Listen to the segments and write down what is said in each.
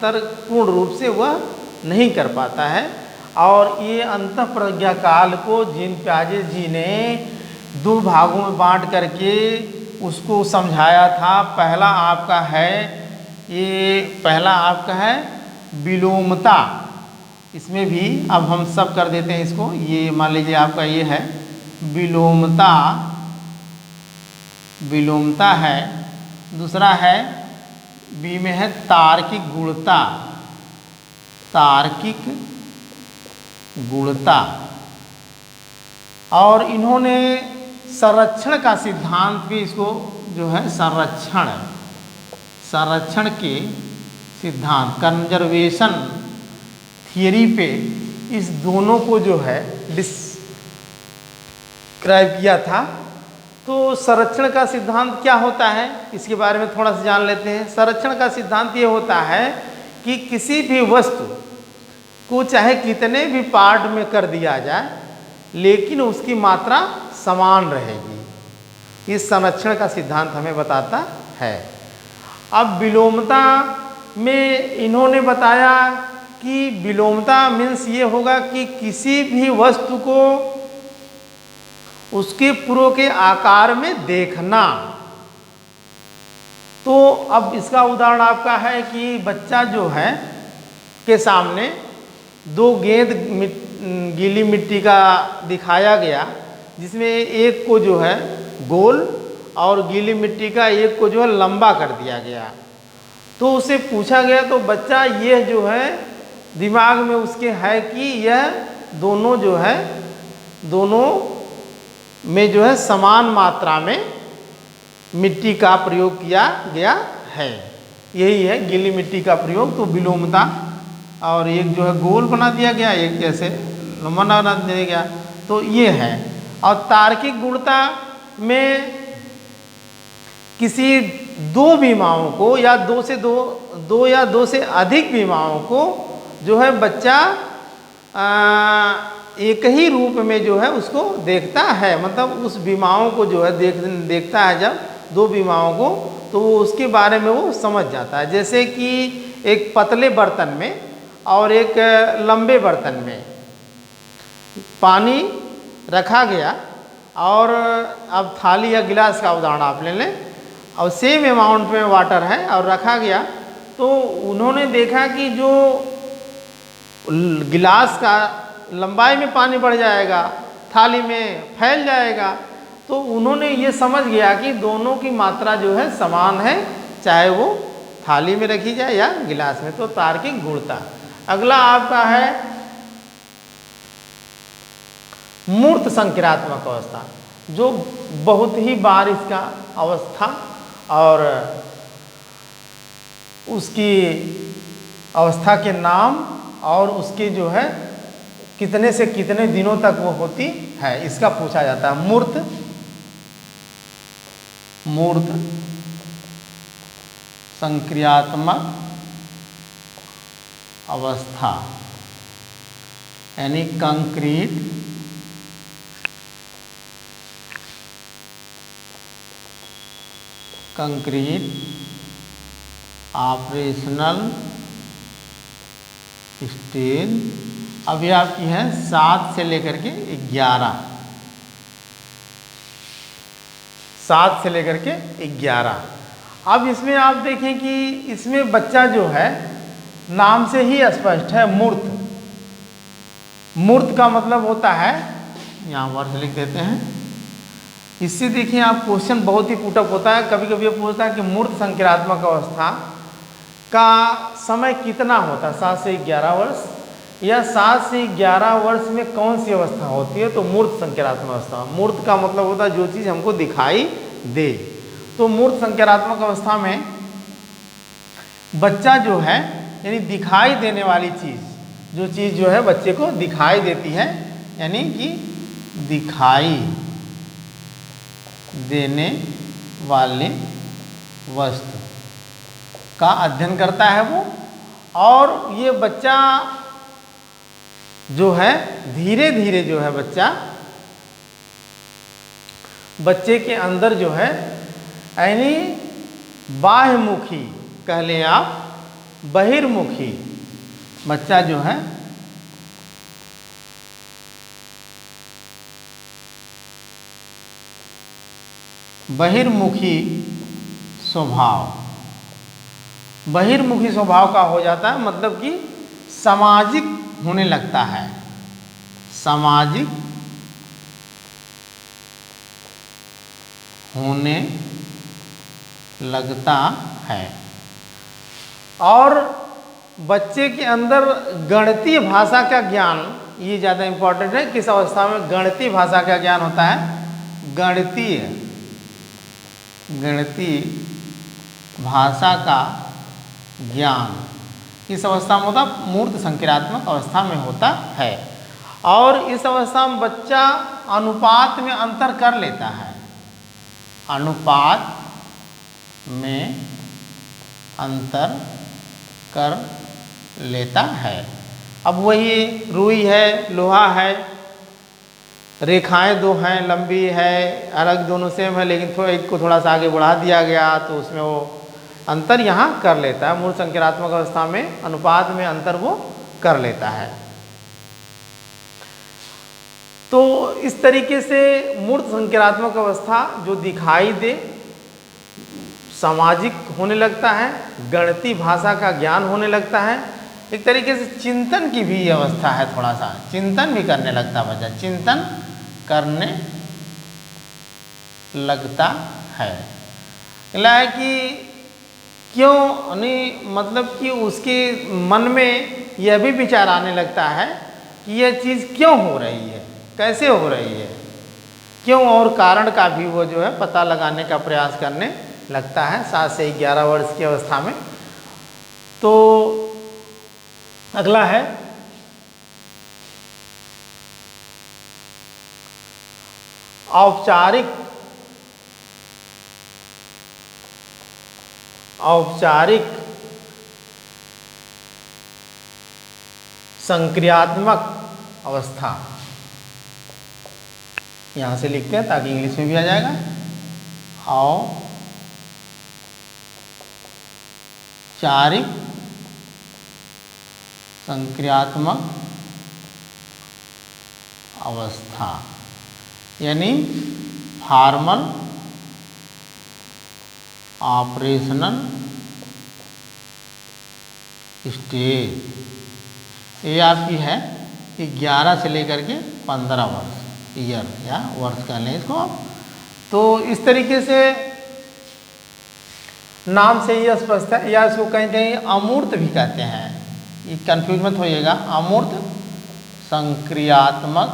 अंतर पूर्ण रूप से वह नहीं कर पाता है। और ये अंतःप्रज्ञा काल को जीन पियाजे जी ने दो भागों में बांट करके उसको समझाया था। पहला आपका है विलोमता। इसमें भी अब हम सब कर देते हैं इसको। ये मान लीजिए आपका ये है विलोमता है। दूसरा है बी में है तार्किक गुणता। और इन्होंने संरक्षण का सिद्धांत भी इसको जो है संरक्षण के सिद्धांत कंजर्वेशन थियरी पे इस दोनों को जो है डिस्क्राइब किया था। तो संरक्षण का सिद्धांत क्या होता है इसके बारे में थोड़ा सा जान लेते हैं। संरक्षण का सिद्धांत ये होता है कि किसी भी वस्तु को चाहे कितने भी पार्ट में कर दिया जाए लेकिन उसकी मात्रा समान रहेगी। इस संरक्षण का सिद्धांत हमें बताता है। अब विलोमता में इन्होंने बताया कि विलोमता मीन्स ये होगा कि किसी भी वस्तु को उसके पूर्व के आकार में देखना। तो अब इसका उदाहरण आपका है कि बच्चा जो है के सामने दो गेंद गीली मिट्टी का दिखाया गया, जिसमें एक को जो है गोल और गीली मिट्टी का एक को जो है लंबा कर दिया गया। तो उसे पूछा गया तो बच्चा ये जो है दिमाग में उसके है कि यह दोनों जो है दोनों में जो है समान मात्रा में मिट्टी का प्रयोग किया गया है। यही है गीली मिट्टी का प्रयोग। तो विलोमता और एक जो है गोल बना दिया गया, एक जैसे लंबा बना दिया गया। तो ये है। और तार्किक गुणता में किसी दो विमाओं को या दो या दो से अधिक विमाओं को जो है बच्चा एक ही रूप में जो है उसको देखता है। मतलब उस विमाओं को जो है देखता है जब दो विमाओं को, तो वो उसके बारे में वो समझ जाता है। जैसे कि एक पतले बर्तन में और एक लंबे बर्तन में पानी रखा गया और अब थाली या गिलास का उदाहरण आप ले लें और सेम अमाउंट में वाटर है और रखा गया। तो उन्होंने देखा कि जो गिलास का लंबाई में पानी बढ़ जाएगा, थाली में फैल जाएगा। तो उन्होंने ये समझ गया कि दोनों की मात्रा जो है समान है, चाहे वो थाली में रखी जाए या गिलास में। तो तार्किक गुणता। अगला आपका है मूर्त संक्रियात्मक अवस्था, जो बहुत ही बार इसका अवस्था और उसकी अवस्था के नाम और उसके जो है कितने से कितने दिनों तक वो होती है इसका पूछा जाता है। मूर्त संक्रियात्मक अवस्था यानी कंक्रीट ऑपरेशनल स्टेज। अभी आपकी है 7 से लेकर के 11। 7 से लेकर के 11। अब इसमें आप देखें कि इसमें बच्चा जो है नाम से ही स्पष्ट है मूर्त। मूर्त का मतलब होता है, यहाँ वर्ड लिख देते हैं। इससे देखिए आप क्वेश्चन बहुत ही पुटअप होता है। कभी कभी ये पूछता है कि मूर्त संक्रियात्मक अवस्था का समय कितना होता है, 7 से 11 वर्ष, या 7 से 11 वर्ष में कौन सी अवस्था होती है। तो मूर्त संक्रियात्मक अवस्था, मूर्त का मतलब होता है जो चीज़ हमको दिखाई दे। तो मूर्त संक्रियात्मक अवस्था में बच्चा जो है यानी दिखाई देने वाली चीज़, जो चीज़ जो है बच्चे को दिखाई देती है, यानी कि दिखाई देने वाले वस्तु का अध्ययन करता है वो। और ये बच्चा जो है धीरे धीरे जो है बच्चे के अंदर जो है यानी बाह्यमुखी कह लें आप, बहिर्मुखी बच्चा जो है बहिर्मुखी स्वभाव, बहिर्मुखी स्वभाव का हो जाता है, मतलब कि सामाजिक होने लगता है, सामाजिक होने लगता है। और बच्चे के अंदर गणितीय भाषा का ज्ञान, ये ज़्यादा इम्पोर्टेंट है, किस अवस्था में गणितीय भाषा का ज्ञान होता है, गणितीय भाषा का ज्ञान इस अवस्था में होता, मूर्त संक्रियात्मक अवस्था में होता है। और इस अवस्था में बच्चा अनुपात में अंतर कर लेता है, अनुपात में अंतर कर लेता है। अब वही रुई है, लोहा है, रेखाएं दो हैं, लंबी है, अलग दोनों सेम है, लेकिन थोड़ा एक को थोड़ा सा आगे बढ़ा दिया गया तो उसमें वो अंतर यहाँ कर लेता है। मूर्त संक्रियात्मक अवस्था में अनुपात में अंतर वो कर लेता है। तो इस तरीके से मूर्त संक्रियात्मक अवस्था जो दिखाई दे, सामाजिक होने लगता है, गणितीय भाषा का ज्ञान होने लगता है, एक तरीके से चिंतन की भी अवस्था है, थोड़ा सा चिंतन भी करने लगता है बच्चा, चिंतन करने लगता है। क्या है कि क्यों नहीं, मतलब कि उसके मन में यह भी विचार आने लगता है कि यह चीज़ क्यों हो रही है, कैसे हो रही है, क्यों, और कारण का भी वो जो है पता लगाने का प्रयास करने लगता है 7 से 11 वर्ष की अवस्था में। तो अगला है औपचारिक संक्रियात्मक अवस्था, यहां से लिखते हैं ताकि इंग्लिश में भी आ जाएगा। औपचारिक संक्रियात्मक अवस्था यानी फॉर्मल ऑपरेशनल स्टेज, ये आपकी है 11 से लेकर के 15 वर्ष, ईयर या वर्ष कह लें इसको। तो इस तरीके से नाम से ही स्पष्ट है, या इसको कहीं कहीं अमूर्त भी कहते हैं, ये कंफ्यूज मत होइएगा। अमूर्त संक्रियात्मक,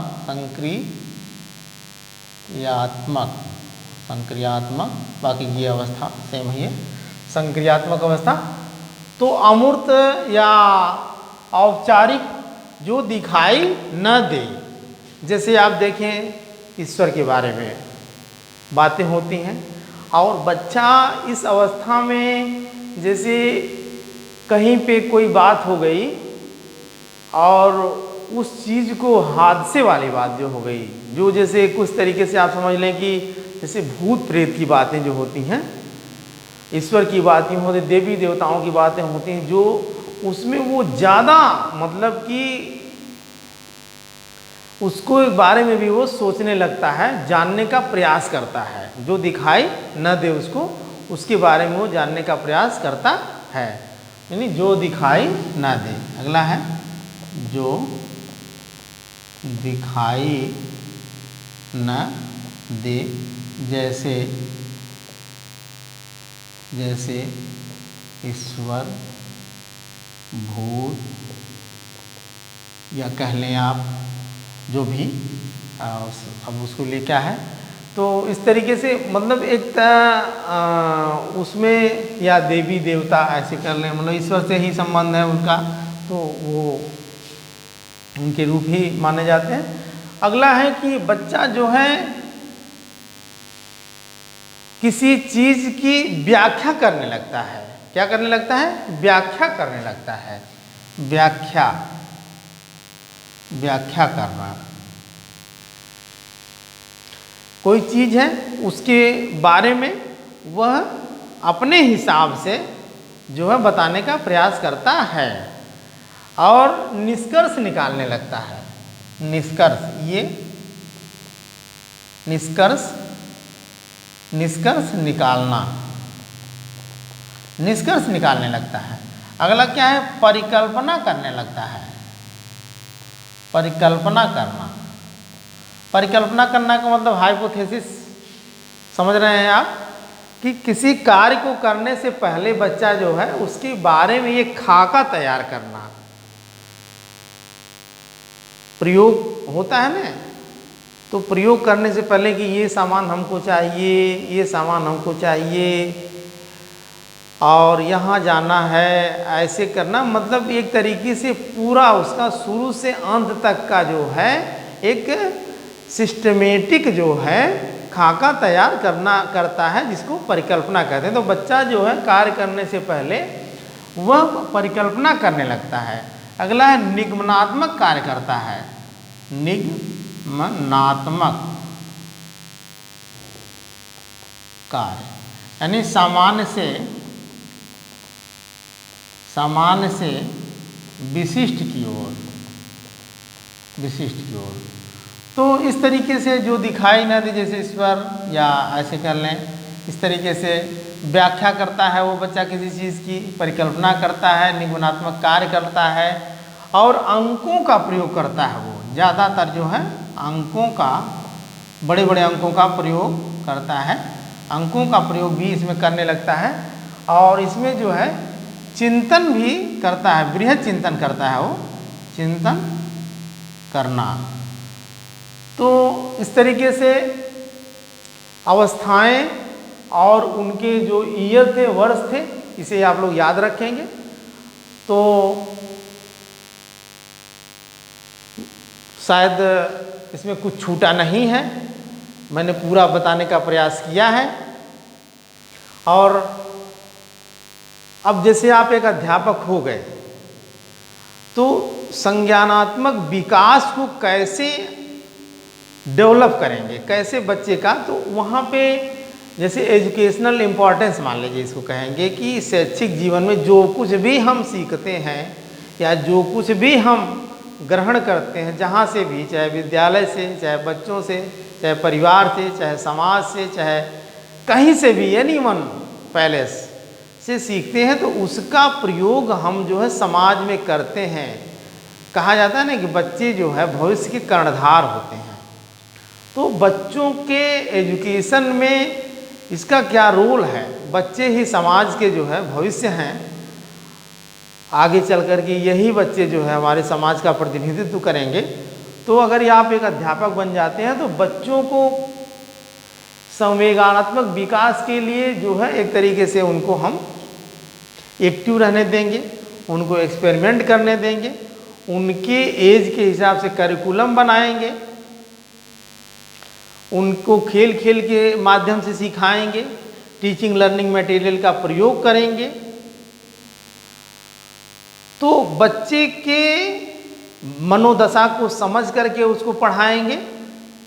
बाकी ये अवस्था सेम ही है, संक्रियात्मक अवस्था। तो अमूर्त या औपचारिक जो दिखाई न दे, जैसे आप देखें ईश्वर के बारे में बातें होती हैं, और बच्चा इस अवस्था में जैसे कहीं पे कोई बात हो गई और उस चीज़ को हादसे वाली बात जो हो गई, जो जैसे कुछ तरीके से आप समझ लें कि जैसे भूत प्रेत की बातें जो होती हैं, ईश्वर की बातें होती, देवी देवताओं की बातें होती हैं, जो उसमें वो ज़्यादा मतलब कि उसको बारे में भी वो सोचने लगता है, जानने का प्रयास करता है, जो दिखाई न दे उसको, उसके बारे में वो जानने का प्रयास करता है, यानी जो दिखाई न दे। अगला है जो दिखाई न दे, जैसे ईश्वर, भूत, या कह लें आप जो भी अब उसको ले क्या है। तो इस तरीके से मतलब एक उसमें या देवी देवता ऐसे कर लें, मतलब ईश्वर से ही संबंध है उनका, तो वो उनके रूप ही माने जाते हैं। अगला है कि बच्चा जो है किसी चीज़ की व्याख्या करने लगता है। क्या करने लगता है? व्याख्या करने लगता है। व्याख्या करना, कोई चीज़ है उसके बारे में वह अपने हिसाब से जो है बताने का प्रयास करता है और निष्कर्ष निकालने लगता है। निष्कर्ष, ये निष्कर्ष निकालना, निष्कर्ष निकालने लगता है। अगला क्या है? परिकल्पना करने लगता है। परिकल्पना करना, परिकल्पना करना का मतलब हाइपोथेसिस, समझ रहे हैं आप, कि किसी कार्य को करने से पहले बच्चा जो है उसके बारे में ये खाका तैयार करना। प्रयोग होता है ना, तो प्रयोग करने से पहले कि ये सामान हमको चाहिए, ये सामान हमको चाहिए और यहाँ जाना है, ऐसे करना, मतलब एक तरीके से पूरा उसका शुरू से अंत तक का जो है एक सिस्टमेटिक जो है खाका तैयार करता है, जिसको परिकल्पना कहते हैं। तो बच्चा जो है कार्य करने से पहले वह परिकल्पना करने लगता है। अगला है निगमनात्मक कार्य करता है। निगमनात्मक कार्य यानी सामान्य से विशिष्ट की ओर, विशिष्ट की ओर। तो इस तरीके से जो दिखाई न दे, जैसे ईश्वर, या ऐसे कर लें, इस तरीके से व्याख्या करता है वो बच्चा किसी चीज़ की, परिकल्पना करता है, निगमनात्मक कार्य करता है और अंकों का प्रयोग करता है। वो ज़्यादातर जो है अंकों का, बड़े बड़े अंकों का प्रयोग करता है। अंकों का प्रयोग भी इसमें करने लगता है और इसमें जो है चिंतन भी करता है, बृहद चिंतन करता है वो, चिंतन करना। तो इस तरीके से अवस्थाएं और उनके जो ईयर थे, वर्ष थे, इसे आप लोग याद रखेंगे। तो शायद इसमें कुछ छूटा नहीं है, मैंने पूरा बताने का प्रयास किया है। और अब जैसे आप एक अध्यापक हो गए तो संज्ञानात्मक विकास को कैसे डेवलप करेंगे, कैसे बच्चे का, तो वहाँ पे जैसे एजुकेशनल इम्पॉर्टेंस मान लीजिए इसको कहेंगे कि शैक्षिक जीवन में जो कुछ भी हम सीखते हैं या जो कुछ भी हम ग्रहण करते हैं, जहाँ से भी, चाहे विद्यालय से, चाहे बच्चों से, चाहे परिवार से, चाहे समाज से, चाहे कहीं से भी, एनीवन पैलेस से सीखते हैं, तो उसका प्रयोग हम जो है समाज में करते हैं। कहा जाता है ना कि बच्चे जो है भविष्य के कर्णधार होते हैं। तो बच्चों के एजुकेशन में इसका क्या रोल है? बच्चे ही समाज के जो है भविष्य हैं। आगे चल कर के यही बच्चे जो है हमारे समाज का प्रतिनिधित्व करेंगे। तो अगर आप एक अध्यापक बन जाते हैं तो बच्चों को संवेगात्मक विकास के लिए जो है एक तरीके से उनको हम एक्टिव रहने देंगे, उनको एक्सपेरिमेंट करने देंगे, उनके एज के हिसाब से करिकुलम बनाएंगे, उनको खेल खेल के माध्यम से सिखाएंगे, टीचिंग लर्निंग मटेरियल का प्रयोग करेंगे। तो बच्चे के मनोदशा को समझ करके उसको पढ़ाएंगे।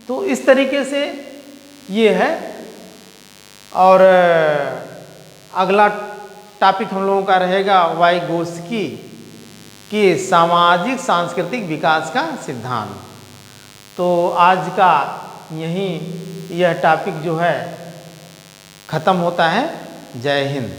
तो इस तरीके से ये है। और अगला टॉपिक हम लोगों का रहेगा वाइगोस्की के सामाजिक सांस्कृतिक विकास का सिद्धांत। तो आज का यही यह टॉपिक जो है ख़त्म होता है। जय हिंद।